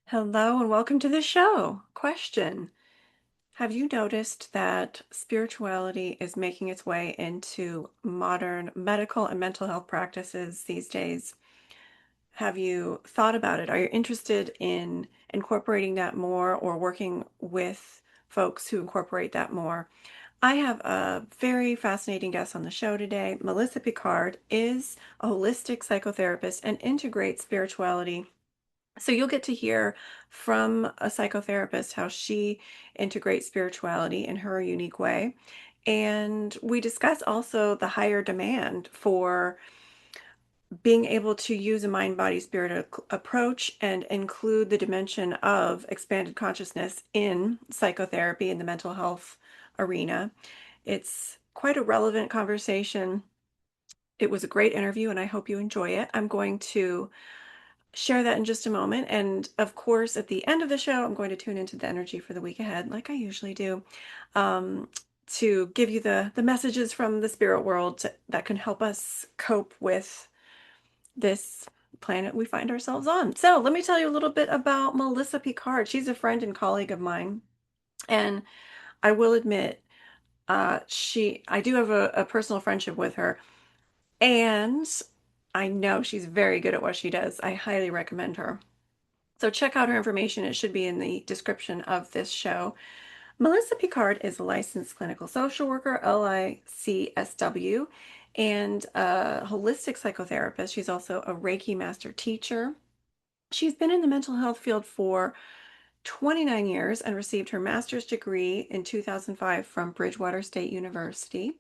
Hello and welcome to the show. Question: have you noticed that spirituality is making its way into modern medical and mental health practices these days? Have you thought about it? Are you interested in incorporating that more or working with folks who incorporate that more? I have a very fascinating guest on the show today. Melissa Picard is a holistic psychotherapist and integrates spirituality, so you'll get to hear from a psychotherapist how she integrates spirituality in her unique way. And we discuss also the higher demand for being able to use a mind, body, spirit approach and include the dimension of expanded consciousness in psychotherapy in the mental health arena. It's quite a relevant conversation. It was a great interview, and I hope you enjoy it. I'm going to share that in just a moment. And of course, at the end of the show, I'm going to tune into the energy for the week ahead, like I usually do, um, to give you the messages from the spirit world that can help us cope with this planet we find ourselves on. So let me tell you a little bit about Melissa Picard. She's a friend and colleague of mine. And I will admit, I do have a personal friendship with her. And I know she's very good at what she does. I highly recommend her. So check out her information. It should be in the description of this show. Melissa Picard is a licensed clinical social worker, LICSW, and a holistic psychotherapist. She's also a Reiki Master Teacher. She's been in the mental health field for 29 years and received her master's degree in 2005 from Bridgewater State University.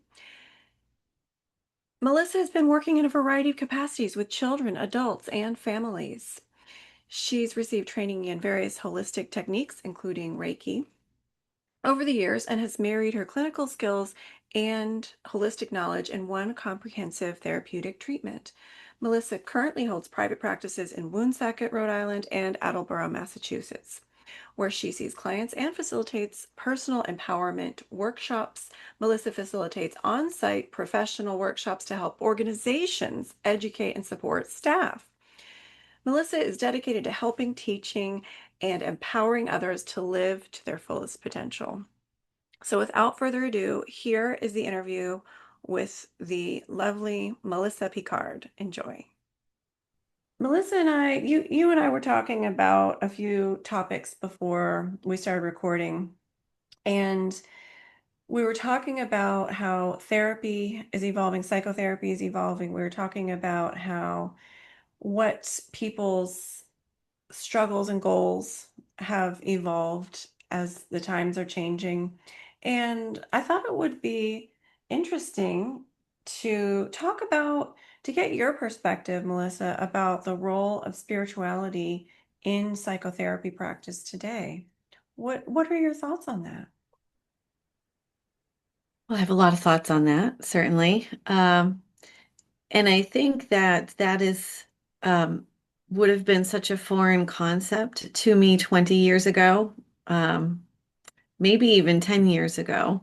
Melissa has been working in a variety of capacities with children, adults, and families. She's received training in various holistic techniques, including Reiki, over the years and has married her clinical skills and holistic knowledge in one comprehensive therapeutic treatment. Melissa currently holds private practices in Woonsocket, Rhode Island, and Attleboro, Massachusetts, where she sees clients and facilitates personal empowerment workshops. Melissa facilitates on site professional workshops to help organizations educate and support staff. Melissa is dedicated to helping, teaching, and empowering others to live to their fullest potential. So, without further ado, here is the interview with the lovely Melissa Picard. Enjoy. Melissa and you and I were talking about a few topics before we started recording, and we were talking about how therapy is evolving, psychotherapy is evolving. We were talking about how what people's struggles and goals have evolved as the times are changing. And I thought it would be interesting to get your perspective, Melissa, about the role of spirituality in psychotherapy practice today. What are your thoughts on that? Well, I have a lot of thoughts on that, certainly. And I think that um, would have been such a foreign concept to me 20 years ago, um, maybe even 10 years ago,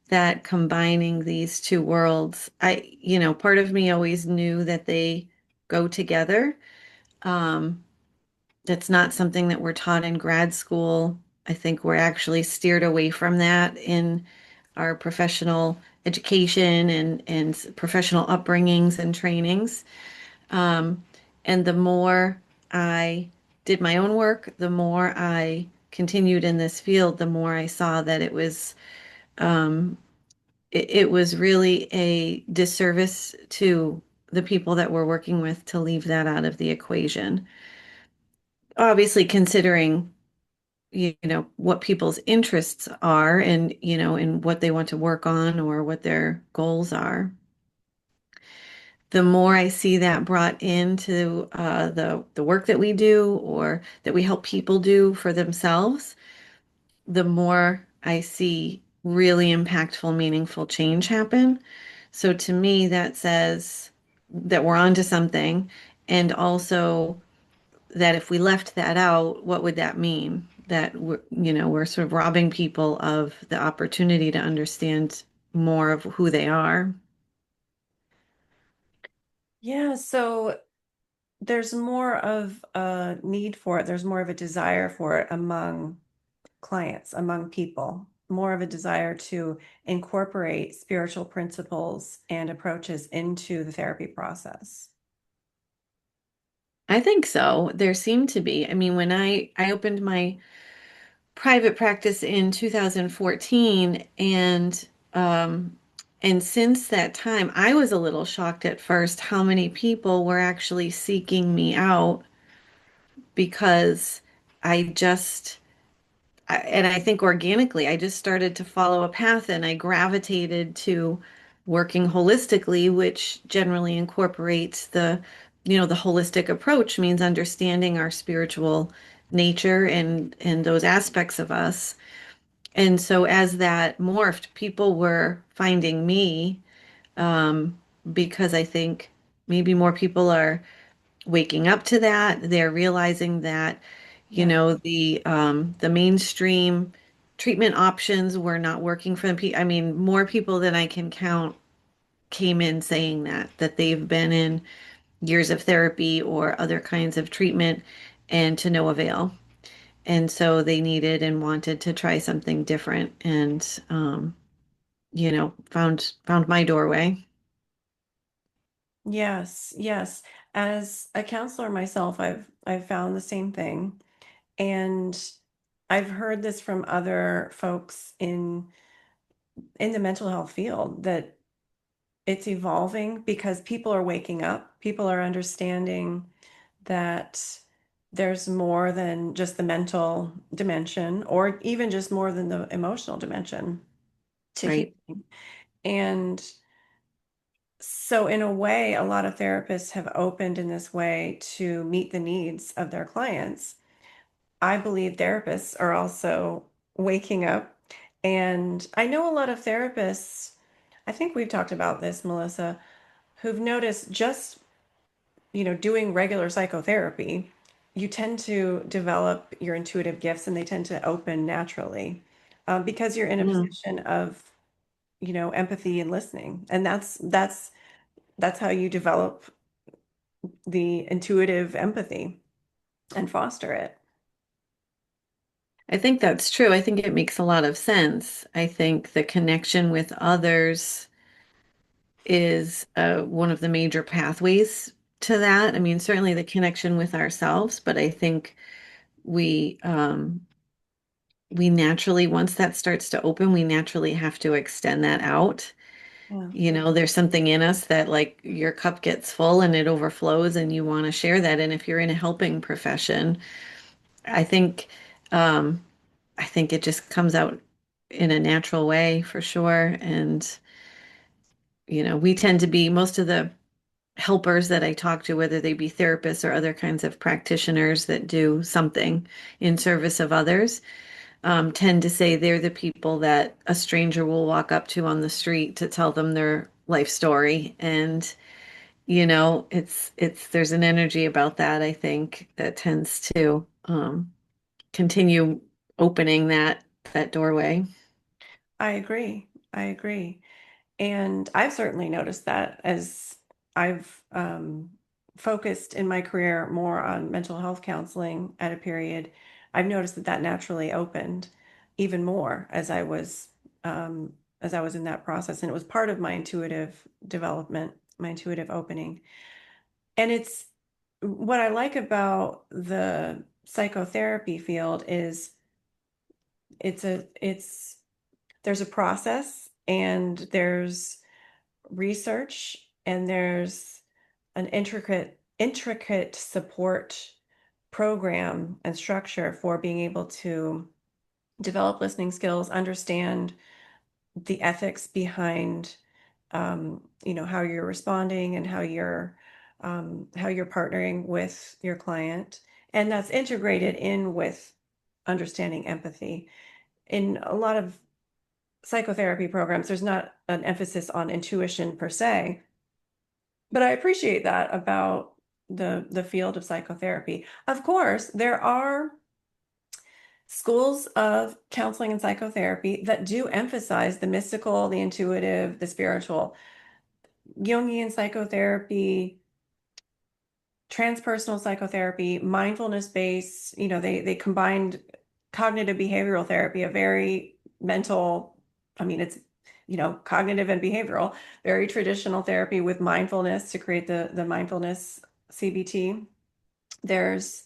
that combining these two worlds, part of me always knew that they go together. Um, that's not something that we're taught in grad school. I think we're actually steered away from that in our professional education and professional upbringings and trainings. Um, and the more I did my own work, the more I continued in this field, the more I saw that um, it was really a disservice to the people that we're working with to leave that out of the equation. Obviously, considering what people's interests are and and what they want to work on or what their goals are, the more I see that brought into the work that we do or that we help people do for themselves, the more I see really impactful, meaningful change happen. So to me, that says that we're onto something, and also that if we left that out, what would that mean? That we're sort of robbing people of the opportunity to understand more of who they are. Yeah, so there's more of a need for it. There's more of a desire for it among clients, among people, more of a desire to incorporate spiritual principles and approaches into the therapy process. I think so. There seemed to be. I mean, when I opened my private practice in 2014, and since that time, I was a little shocked at first how many people were actually seeking me out because I just and I think organically, I just started to follow a path and I gravitated to working holistically, which generally incorporates the holistic approach means understanding our spiritual nature and those aspects of us. And so as that morphed, people were finding me because I think maybe more people are waking up to that. They're realizing that, Yeah. the mainstream treatment options were not working for them. I mean, more people than I can count came in saying that they've been in years of therapy or other kinds of treatment and to no avail. And so they needed and wanted to try something different and found my doorway. Yes, yes. As a counselor myself, I've found the same thing. And I've heard this from other folks in the mental health field that it's evolving because people are waking up. People are understanding that there's more than just the mental dimension or even just more than the emotional dimension to Right. healing. And so, in a way, a lot of therapists have opened in this way to meet the needs of their clients. I believe therapists are also waking up. And I know a lot of therapists, I think we've talked about this, Melissa, who've noticed just, doing regular psychotherapy, you tend to develop your intuitive gifts and they tend to open naturally because you're in a Mhm. position of, empathy and listening. And that's how you develop the intuitive empathy and foster it. I think that's true. I think it makes a lot of sense. I think the connection with others is one of the major pathways to that. I mean, certainly the connection with ourselves, but I think we we naturally, once that starts to open, we naturally have to extend that out. Yeah. There's something in us that like your cup gets full and it overflows and you want to share that. And if you're in a helping profession, I think um, I think it just comes out in a natural way for sure. And we tend to be most of the helpers that I talk to, whether they be therapists or other kinds of practitioners that do something in service of others, tend to say they're the people that a stranger will walk up to on the street to tell them their life story. And, it's there's an energy about that, I think, that tends to continue opening that doorway. I agree. I agree. And I've certainly noticed that as I've focused in my career more on mental health counseling at a period, I've noticed that that naturally opened even more as I was in that process, and it was part of my intuitive development, my intuitive opening. And it's what I like about the psychotherapy field is it's there's a process and there's research and there's an intricate support program and structure for being able to develop listening skills, understand the ethics behind how you're responding and how you're partnering with your client, and that's integrated in with understanding empathy. In a lot of psychotherapy programs, there's not an emphasis on intuition per se, but I appreciate that about the field of psychotherapy. Of course, there are schools of counseling and psychotherapy that do emphasize the mystical, the intuitive, the spiritual. Jungian psychotherapy transpersonal psychotherapy, mindfulness based, they combined cognitive behavioral therapy, a very mental, I mean, it's, cognitive and behavioral, very traditional therapy with mindfulness to create the mindfulness CBT. There's,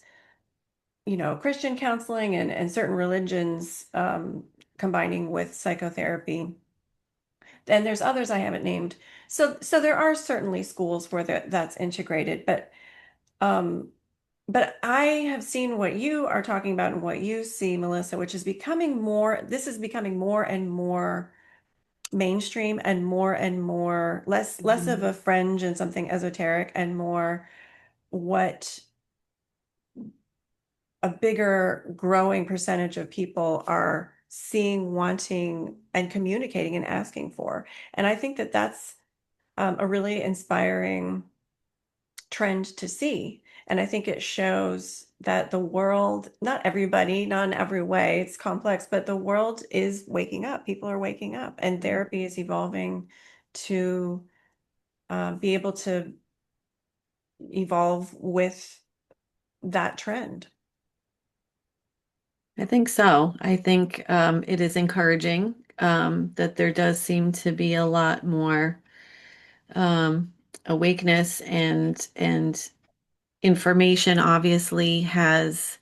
Christian counseling and certain religions combining with psychotherapy. And there's others I haven't named. So there are certainly schools where that's integrated, um, but I have seen what you are talking about and what you see, Melissa, which is this is becoming more and more mainstream and more, less of Mhm. a fringe and something esoteric and more what a bigger growing percentage of people are seeing, wanting, and communicating and asking for. And I think that that's a really inspiring trend to see. And I think it shows that the world, not everybody, not in every way, it's complex, but the world is waking up. People are waking up, and therapy is evolving to be able to evolve with that trend. I think so. I think it is encouraging that there does seem to be a lot more um, awakeness and information obviously has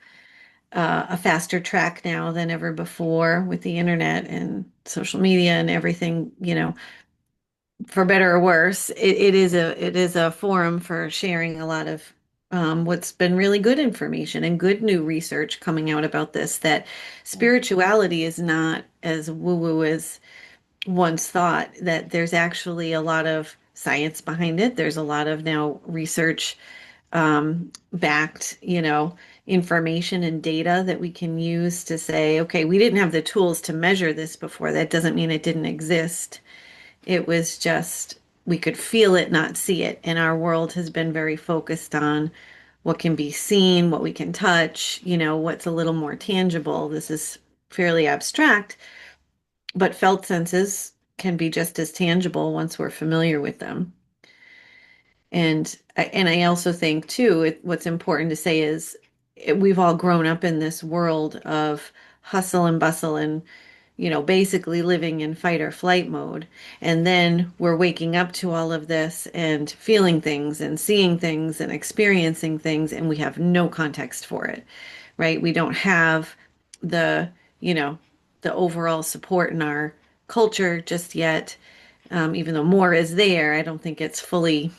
a faster track now than ever before with the internet and social media and everything, for better or worse. It is a forum for sharing a lot of what's been really good information and good new research coming out about this, that spirituality is not as woo-woo as once thought, that there's actually a lot of science behind it. There's a lot of now research backed, information and data that we can use to say, okay, we didn't have the tools to measure this before. That doesn't mean it didn't exist. It was just we could feel it, not see it. And our world has been very focused on what can be seen, what we can touch, what's a little more tangible. This is fairly abstract, but felt senses can be just as tangible once we're familiar with them. And I also think too, what's important to say is we've all grown up in this world of hustle and bustle and basically living in fight or flight mode. And then we're waking up to all of this and feeling things and seeing things and experiencing things, and we have no context for it, right? We don't have the, you know, the overall support in our culture just yet. Even though more is there, I don't think it's fully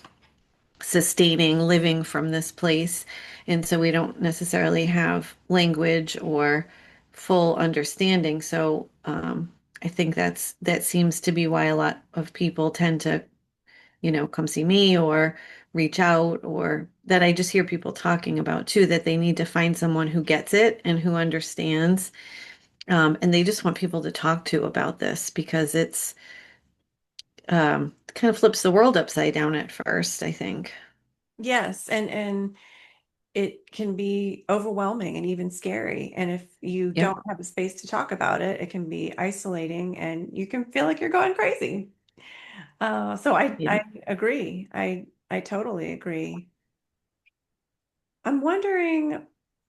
sustaining living from this place. And so we don't necessarily have language or full understanding. So I think that seems to be why a lot of people tend to, come see me or reach out, or that I just hear people talking about too, that they need to find someone who gets it and who understands. And they just want people to talk to about this because it's kind of flips the world upside down at first, I think. Yes, and it can be overwhelming and even scary. And if you Yep. don't have a space to talk about it, it can be isolating and you can feel like you're going crazy. So I Yep. agree. I totally agree. I'm wondering,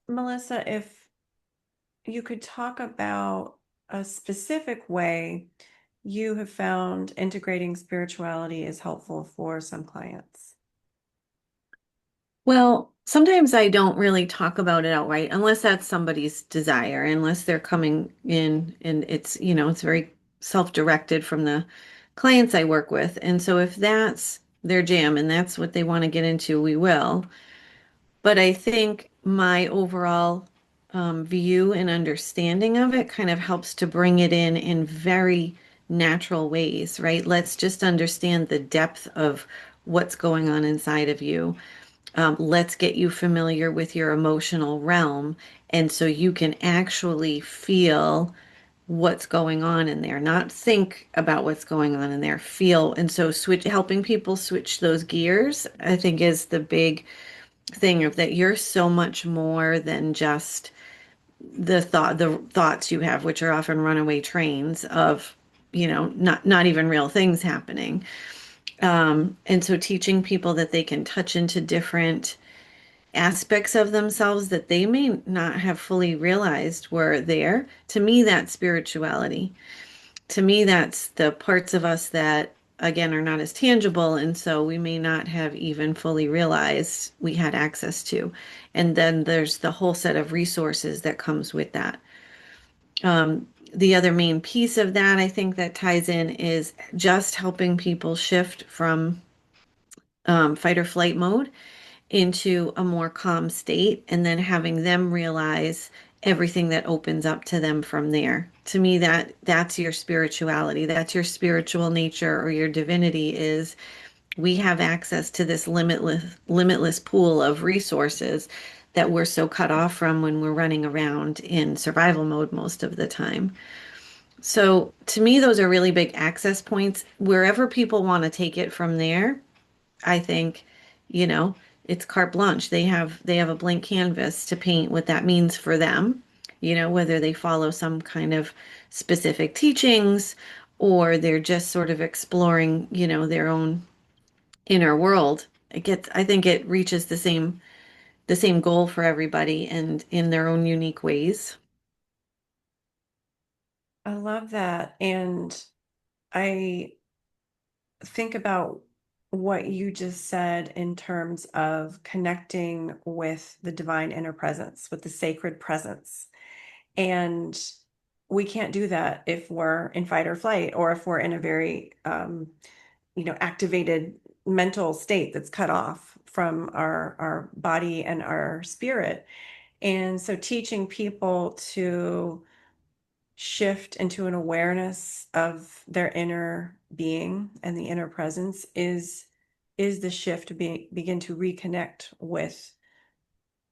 Melissa, if you could talk about a specific way you have found integrating spirituality is helpful for some clients. Well, sometimes I don't really talk about it outright unless that's somebody's desire, unless they're coming in and it's very self-directed from the clients I work with. And so if that's their jam and that's what they want to get into, we will. But I think my overall view and understanding of it kind of helps to bring it in very natural ways, right? Let's just understand the depth of what's going on inside of you. Let's get you familiar with your emotional realm. And so you can actually feel what's going on in there, not think about what's going on in there, feel. And so helping people switch those gears, I think is the big thing of that you're so much more than just the thoughts you have, which are often runaway trains of, not even real things happening. And so teaching people that they can touch into different aspects of themselves that they may not have fully realized were there. To me, that's spirituality. To me, that's the parts of us that, again, are not as tangible. And so we may not have even fully realized we had access to. And then there's the whole set of resources that comes with that. The other main piece of that I think that ties in is just helping people shift from fight or flight mode into a more calm state and then having them realize everything that opens up to them from there. To me, that's your spirituality. That's your spiritual nature or your divinity is we have access to this limitless pool of resources that we're so cut off from when we're running around in survival mode most of the time. So to me, those are really big access points. Wherever people want to take it from there, I think, you know, it's carte blanche. They have a blank canvas to paint what that means for them, whether they follow some kind of specific teachings or they're just sort of exploring, their own inner world. I think it reaches the same goal for everybody and in their own unique ways. I love that. And I think about what you just said in terms of connecting with the divine inner presence, with the sacred presence. And we can't do that if we're in fight or flight, or if we're in a very, activated mental state that's cut off from our body and our spirit. And so teaching people to shift into an awareness of their inner being and the inner presence is the shift to begin to reconnect with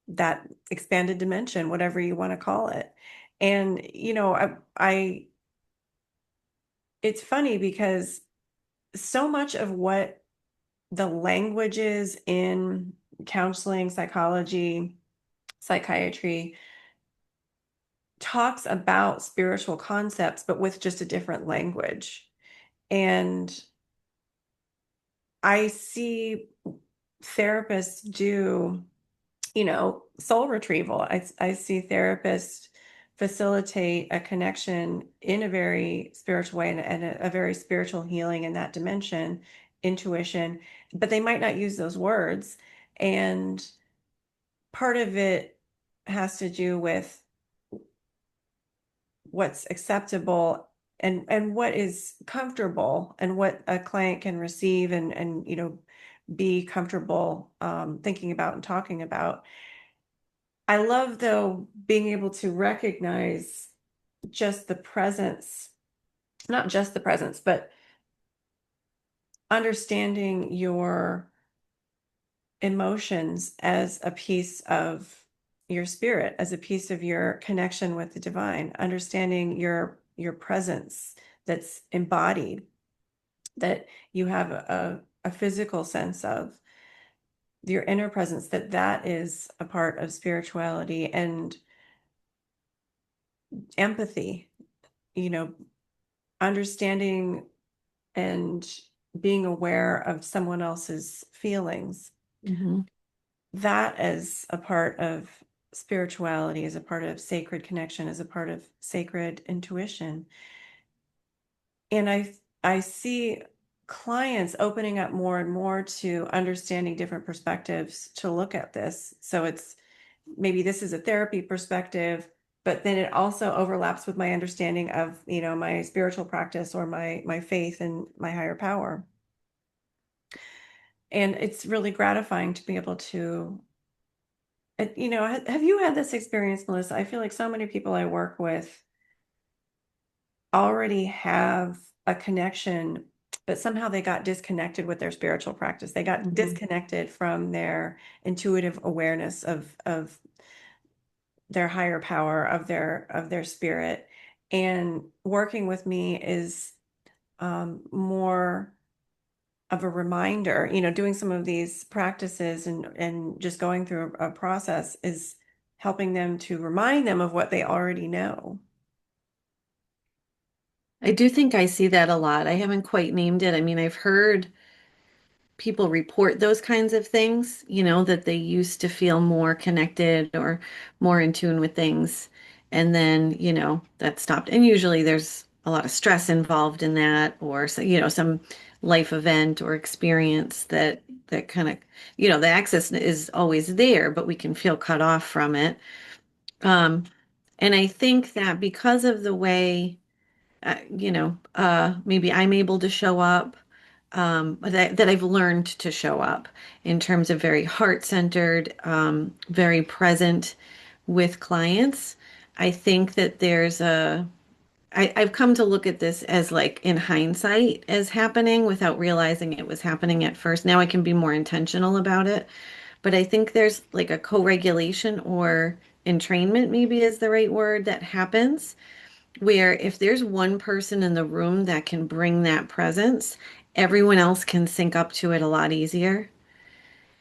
that expanded dimension, whatever you want to call it. And I it's funny because so much of what the languages in counseling, psychology, psychiatry talks about spiritual concepts, but with just a different language. And I see therapists do, soul retrieval. I see therapists facilitate a connection in a very spiritual way and a very spiritual healing in that dimension, intuition, but they might not use those words. And part of it has to do with what's acceptable and what is comfortable and what a client can receive and be comfortable thinking about and talking about. I love though being able to recognize just the presence, not just the presence, but understanding your emotions as a piece of your spirit, as a piece of your connection with the divine, understanding your presence that's embodied, that you have a physical sense of your inner presence, that is a part of spirituality. And empathy, you know, understanding and being aware of someone else's feelings. Hmm. That is a part of spirituality, is a part of sacred connection, is a part of sacred intuition. And I see clients opening up more and more to understanding different perspectives to look at this. So it's maybe this is a therapy perspective, but then it also overlaps with my understanding of, my spiritual practice or my faith and my higher power. And it's really gratifying to be able to, have you had this experience, Melissa? I feel like so many people I work with already have a connection, but somehow they got disconnected with their spiritual practice. They got Hmm. disconnected from their intuitive awareness of their higher power, of their spirit. And working with me is more of a reminder, doing some of these practices and just going through a process is helping them to remind them of what they already know. I do think I see that a lot. I haven't quite named it. I mean, I've heard people report those kinds of things, that they used to feel more connected or more in tune with things. And then, that stopped. And usually there's a lot of stress involved in that, or so, some life event or experience that kind of, the access is always there, but we can feel cut off from it. Um, and I think that because of the way maybe I'm able to show up, that I've learned to show up in terms of very heart-centered, very present with clients. I think that I've come to look at this as like in hindsight as happening without realizing it was happening at first. Now I can be more intentional about it, but I think there's like a co-regulation or entrainment, maybe is the right word, that happens where if there's one person in the room that can bring that presence, everyone else can sync up to it a lot easier,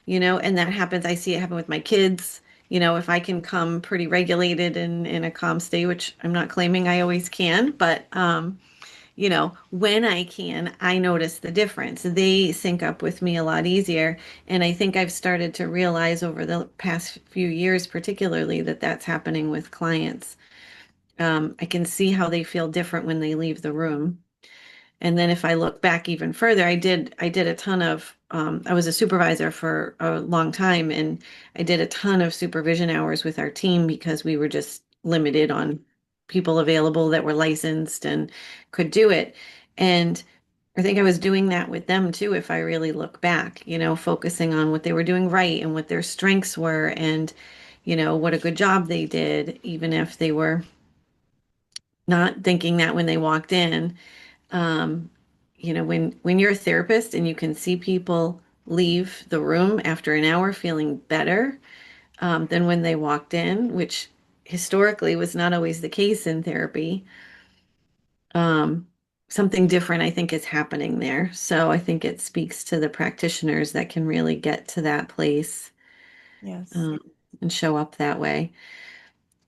and that happens. I see it happen with my kids. If I can come pretty regulated and in a calm state, which I'm not claiming I always can, but when I can, I notice the difference. They sync up with me a lot easier. And I think I've started to realize over the past few years, particularly, that that's happening with clients. I can see how they feel different when they leave the room. And then if I look back even further, I did a ton of I was a supervisor for a long time, and I did a ton of supervision hours with our team because we were just limited on people available that were licensed and could do it. And I think I was doing that with them too, if I really look back, focusing on what they were doing right and what their strengths were and what a good job they did, even if they were not thinking that when they walked in. Um, when you're a therapist and you can see people leave the room after an hour feeling better than when they walked in, which historically was not always the case in therapy, um, something different I think is happening there. So I think it speaks to the practitioners that can really get to that place Yes. um, and show up that way.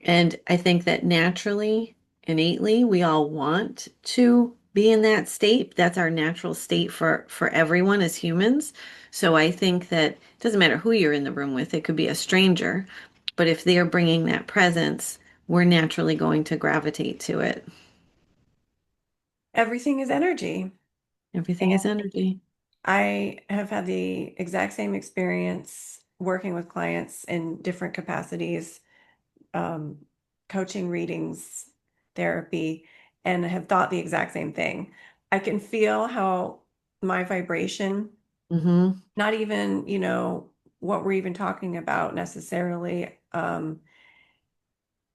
And I think that naturally, innately, we all want to be in that state. That's our natural state for everyone as humans. So I think that it doesn't matter who you're in the room with, it could be a stranger, but if they're bringing that presence, we're naturally going to gravitate to it. Everything is energy. Everything is energy. I have had the exact same experience working with clients in different capacities, um, coaching, readings, therapy, and have thought the exact same thing. I can feel how my vibration, Hmm. not even, what we're even talking about necessarily,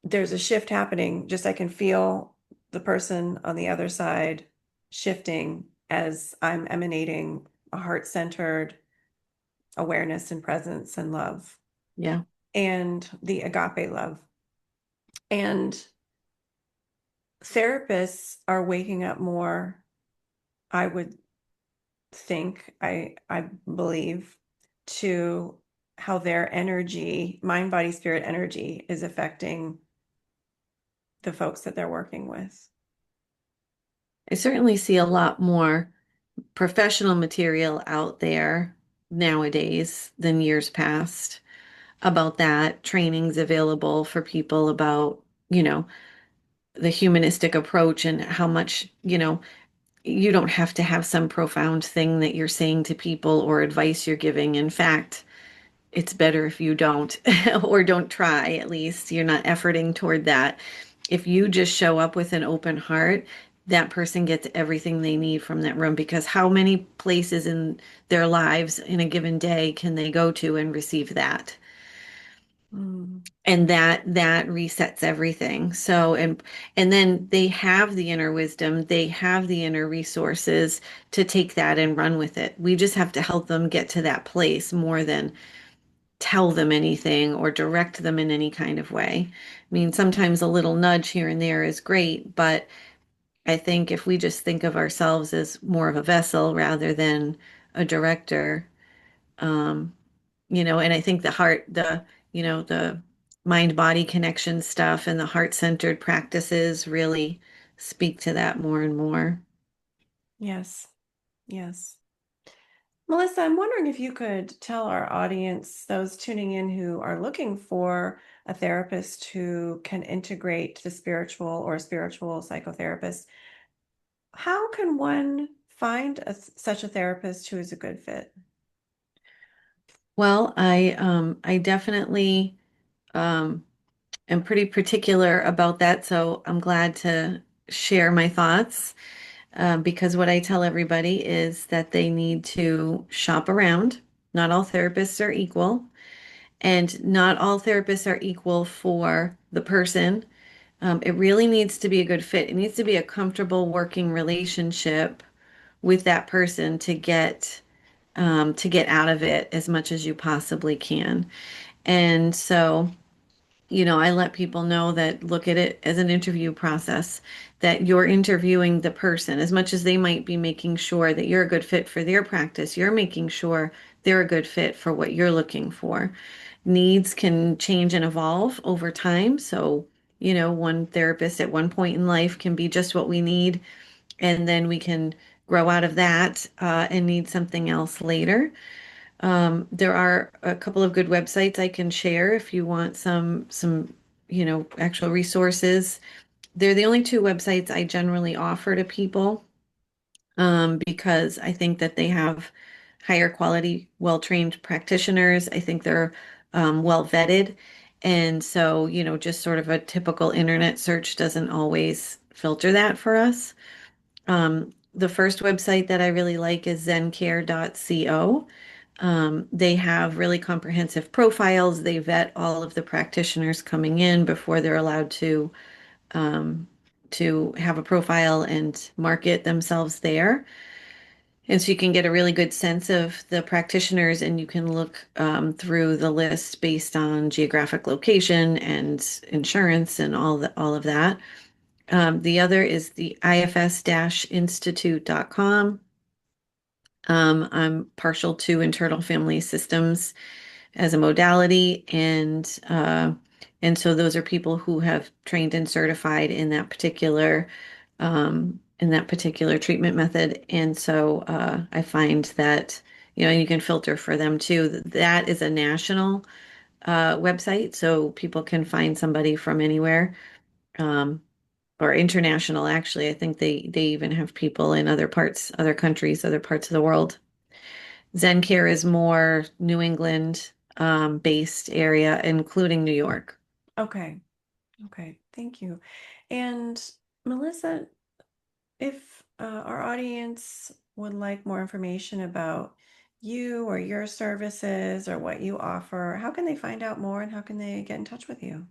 there's a shift happening. Just I can feel the person on the other side shifting as I'm emanating a heart-centered awareness and presence and love Yeah. and the agape love. And therapists are waking up more, I would think, I believe, to how their energy, mind, body, spirit energy is affecting the folks that they're working with. I certainly see a lot more professional material out there nowadays than years past about that. Trainings available for people about, the humanistic approach and how much, you don't have to have some profound thing that you're saying to people or advice you're giving. In fact, it's better if you don't or don't try at least. You're not efforting toward that. If you just show up with an open heart, that person gets everything they need from that room because how many places in their lives in a given day can they go to and receive that? Mm. And that resets everything. So and then they have the inner wisdom, they have the inner resources to take that and run with it. We just have to help them get to that place more than tell them anything or direct them in any kind of way. I mean, sometimes a little nudge here and there is great, but I think if we just think of ourselves as more of a vessel rather than a director, um, and I think the heart, the mind body connection stuff and the heart centered practices really speak to that more and more. Yes. Yes. Melissa, I'm wondering if you could tell our audience, those tuning in who are looking for a therapist who can integrate the spiritual or a spiritual psychotherapist, how can one find such a therapist who is a good fit? Well, I definitely um, am pretty particular about that, so I'm glad to share my thoughts because what I tell everybody is that they need to shop around. Not all therapists are equal, and not all therapists are equal for the person. It really needs to be a good fit. It needs to be a comfortable working relationship with that person to get out of it as much as you possibly can. And so, I let people know that look at it as an interview process, that you're interviewing the person as much as they might be making sure that you're a good fit for their practice. You're making sure they're a good fit for what you're looking for. Needs can change and evolve over time. So, one therapist at one point in life can be just what we need, and then we can grow out of that and need something else later. There are a couple of good websites I can share if you want some actual resources. They're the only two websites I generally offer to people because I think that they have higher quality, well-trained practitioners. I think they're well vetted. And so, just sort of a typical internet search doesn't always filter that for us. The first website that I really like is zencare.co. They have really comprehensive profiles. They vet all of the practitioners coming in before they're allowed um, to have a profile and market themselves there. And so you can get a really good sense of the practitioners, and you can look through the list based on geographic location and insurance and all of that. The other is the ifs-institute.com. I'm partial to internal family systems as a modality, and so those are people who have trained and certified in that particular treatment method. And so I find that you can filter for them too. That is a national website, so people can find somebody from anywhere. Um, or international, actually. I think they even have people in other countries, other parts of the world. ZenCare is more New England based area, including New York. Okay, okay, thank you. And Melissa, if our audience would like more information about you or your services or what you offer, how can they find out more and how can they get in touch with you?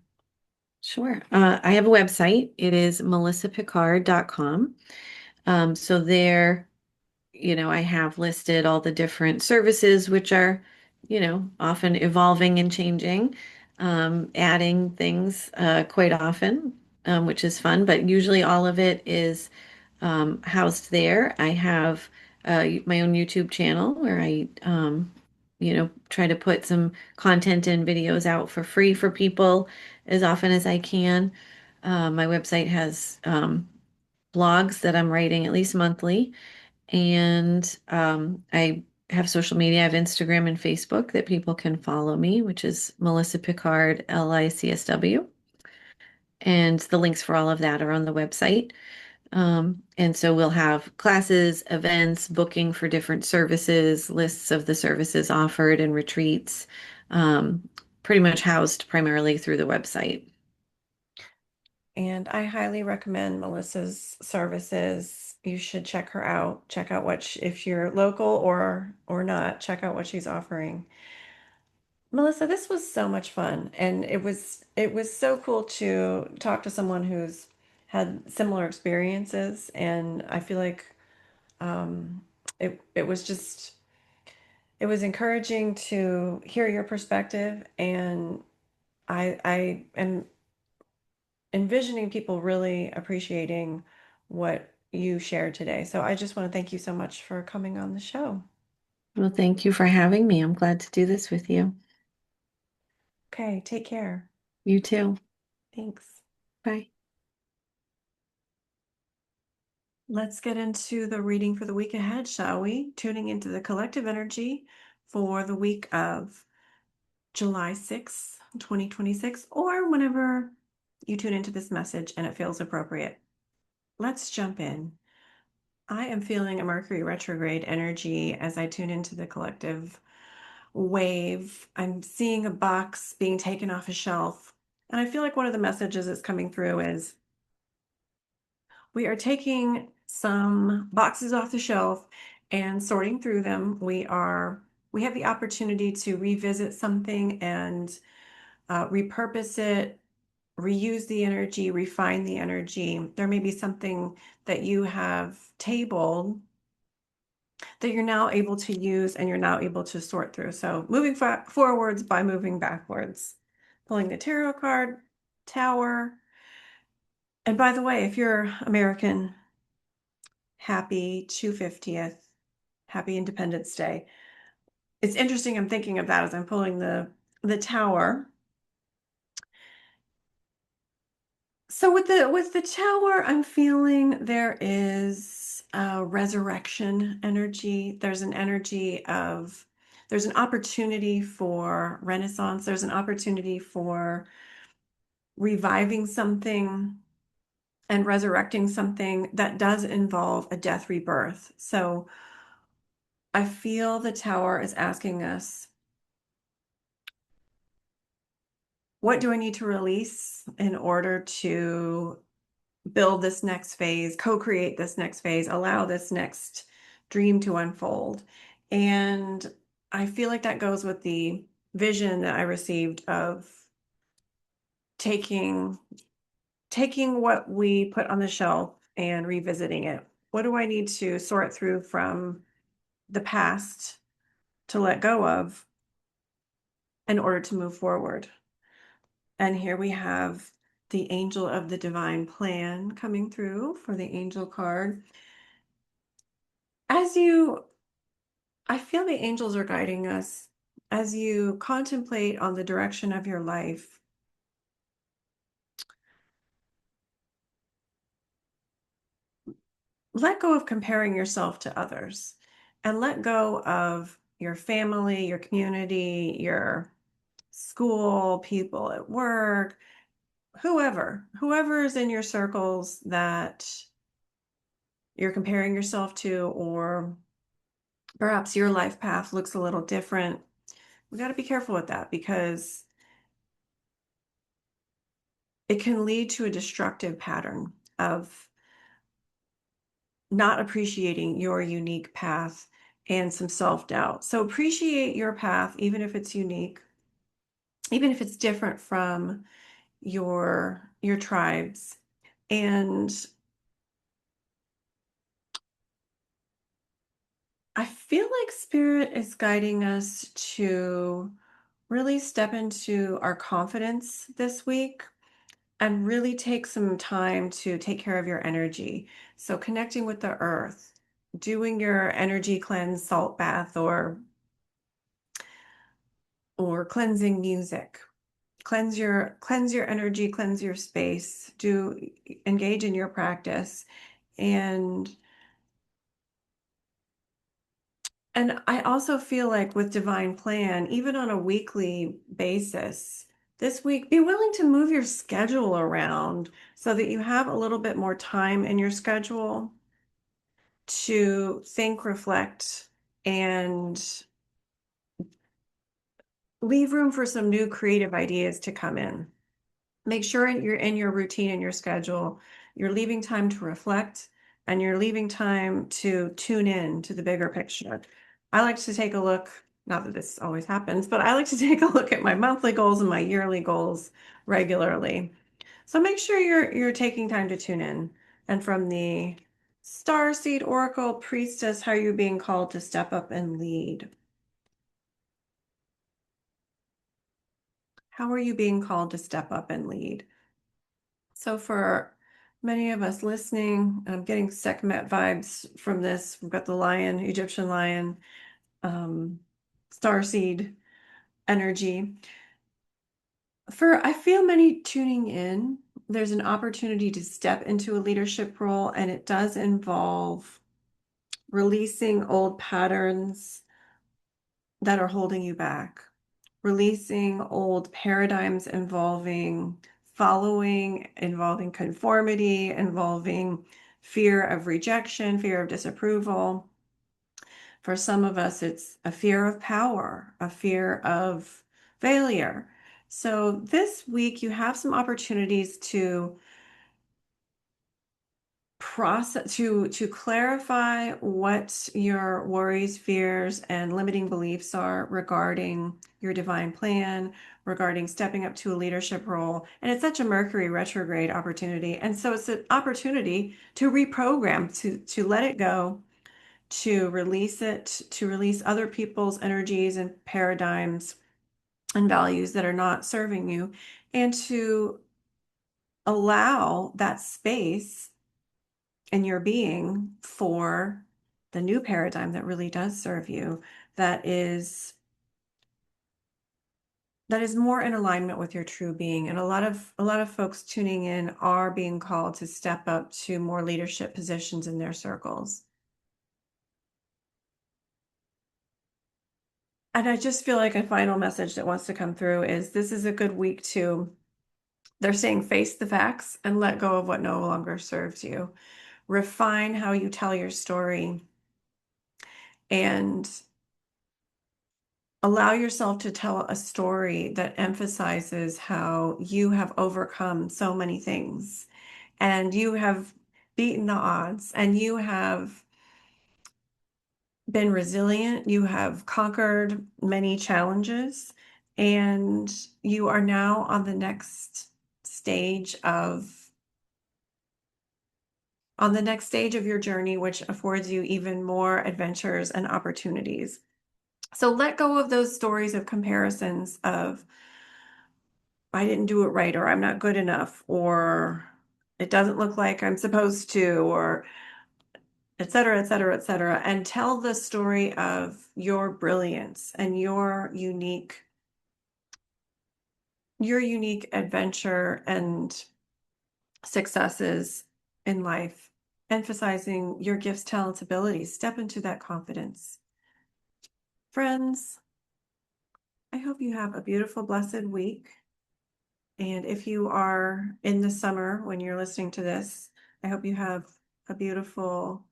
Sure. I have a website. It is melissapicard.com. So there, I have listed all the different services, which are, often evolving and changing, adding things quite often, which is fun, but usually all of it is housed there. I have my own YouTube channel where I try to put some content and videos out for free for people as often as I can. My website has blogs that I'm writing at least monthly, and I have social media. I have Instagram and Facebook that people can follow me, which is Melissa Picard, LICSW. And the links for all of that are on the website. And so we'll have classes, events, booking for different services, lists of the services offered, and retreats, um, pretty much housed primarily through the website. And I highly recommend Melissa's services. You should check her out. Check out if you're local or not, check out what she's offering. Melissa, this was so much fun, and it was so cool to talk to someone who's had similar experiences, and I feel like um, it was just it was encouraging to hear your perspective, and I am envisioning people really appreciating what you shared today. So I just want to thank you so much for coming on the show. Well, thank you for having me. I'm glad to do this with you. Okay, take care. You too. Thanks. Bye. Let's get into the reading for the week ahead, shall we? Tuning into the collective energy for the week of July 6th, 2026, or whenever you tune into this message and it feels appropriate. Let's jump in. I am feeling a Mercury retrograde energy as I tune into the collective wave. I'm seeing a box being taken off a shelf. And I feel like one of the messages that's coming through is we are taking some boxes off the shelf and sorting through them. We have the opportunity to revisit something and repurpose it, reuse the energy, refine the energy. There may be something that you have tabled that you're now able to use and you're now able to sort through. So moving forwards by moving backwards. Pulling the tarot card, Tower. And by the way, if you're American, happy 250th, happy Independence Day. It's interesting, I'm thinking of that as I'm pulling the Tower. So with the Tower, I'm feeling there is a resurrection energy. There's an energy of there's an opportunity for renaissance. There's an opportunity for reviving something and resurrecting something that does involve a death rebirth. So I feel the Tower is asking us, what do I need to release in order to build this next phase, co-create this next phase, allow this next dream to unfold? And I feel like that goes with the vision that I received of taking what we put on the shelf and revisiting it. What do I need to sort through from the past to let go of in order to move forward? And here we have the angel of the divine plan coming through for the angel card. As you, I feel the angels are guiding us as you contemplate on the direction of your life. Let go of comparing yourself to others and let go of your family, your community, your school, people at work, whoever is in your circles that you're comparing yourself to, or perhaps your life path looks a little different. We got to be careful with that because it can lead to a destructive pattern of not appreciating your unique path and some self-doubt. So appreciate your path, even if it's unique, even if it's different from your tribes. And I feel like spirit is guiding us to really step into our confidence this week and really take some time to take care of your energy. So connecting with the earth, doing your energy cleanse, salt bath, or cleansing music. Cleanse your energy, cleanse your space, do engage in your practice. And I also feel like with Divine Plan, even on a weekly basis, this week, be willing to move your schedule around so that you have a little bit more time in your schedule to think, reflect, and leave room for some new creative ideas to come in. Make sure you're in your routine and your schedule. You're leaving time to reflect and you're leaving time to tune in to the bigger picture. I like to take a look, not that this always happens, but I like to take a look at my monthly goals and my yearly goals regularly. So make sure you're taking time to tune in. And from the Starseed Oracle Priestess, how are you being called to step up and lead? How are you being called to step up and lead? So for many of us listening, I'm getting Sekhmet vibes from this. We've got the lion, Egyptian lion, starseed energy. I feel many tuning in there's an opportunity to step into a leadership role, and it does involve releasing old patterns that are holding you back, releasing old paradigms involving conformity, involving fear of rejection, fear of disapproval. For some of us, it's a fear of power, a fear of failure. So this week, you have some opportunities to process, to clarify what your worries, fears, and limiting beliefs are regarding your divine plan, regarding stepping up to a leadership role. And it's such a Mercury retrograde opportunity. And so it's an opportunity to reprogram, to let it go, to release it, to release other people's energies and paradigms and values that are not serving you, and to allow that space in your being for the new paradigm that really does serve you, that is more in alignment with your true being. And a lot of folks tuning in are being called to step up to more leadership positions in their circles. And I just feel like a final message that wants to come through is this is a good week to, they're saying, face the facts and let go of what no longer serves you. Refine how you tell your story and allow yourself to tell a story that emphasizes how you have overcome so many things and you have beaten the odds and you have been resilient, you have conquered many challenges, and you are now on the next stage of your journey, which affords you even more adventures and opportunities. So let go of those stories of comparisons of I didn't do it right, or I'm not good enough, or it doesn't look like I'm supposed to, or et cetera, et cetera, et cetera, and tell the story of your brilliance and your unique adventure and successes in life, emphasizing your gifts, talents, abilities. Step into that confidence. Friends, I hope you have a beautiful, blessed week. And if you are in the summer when you're listening to this, I hope you have a beautiful,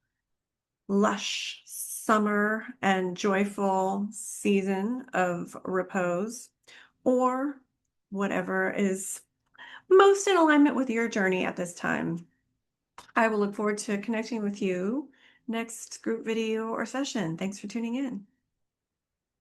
lush summer and joyful season of repose, or whatever is most in alignment with your journey at this time. I will look forward to connecting with you next group video or session. Thanks for tuning in.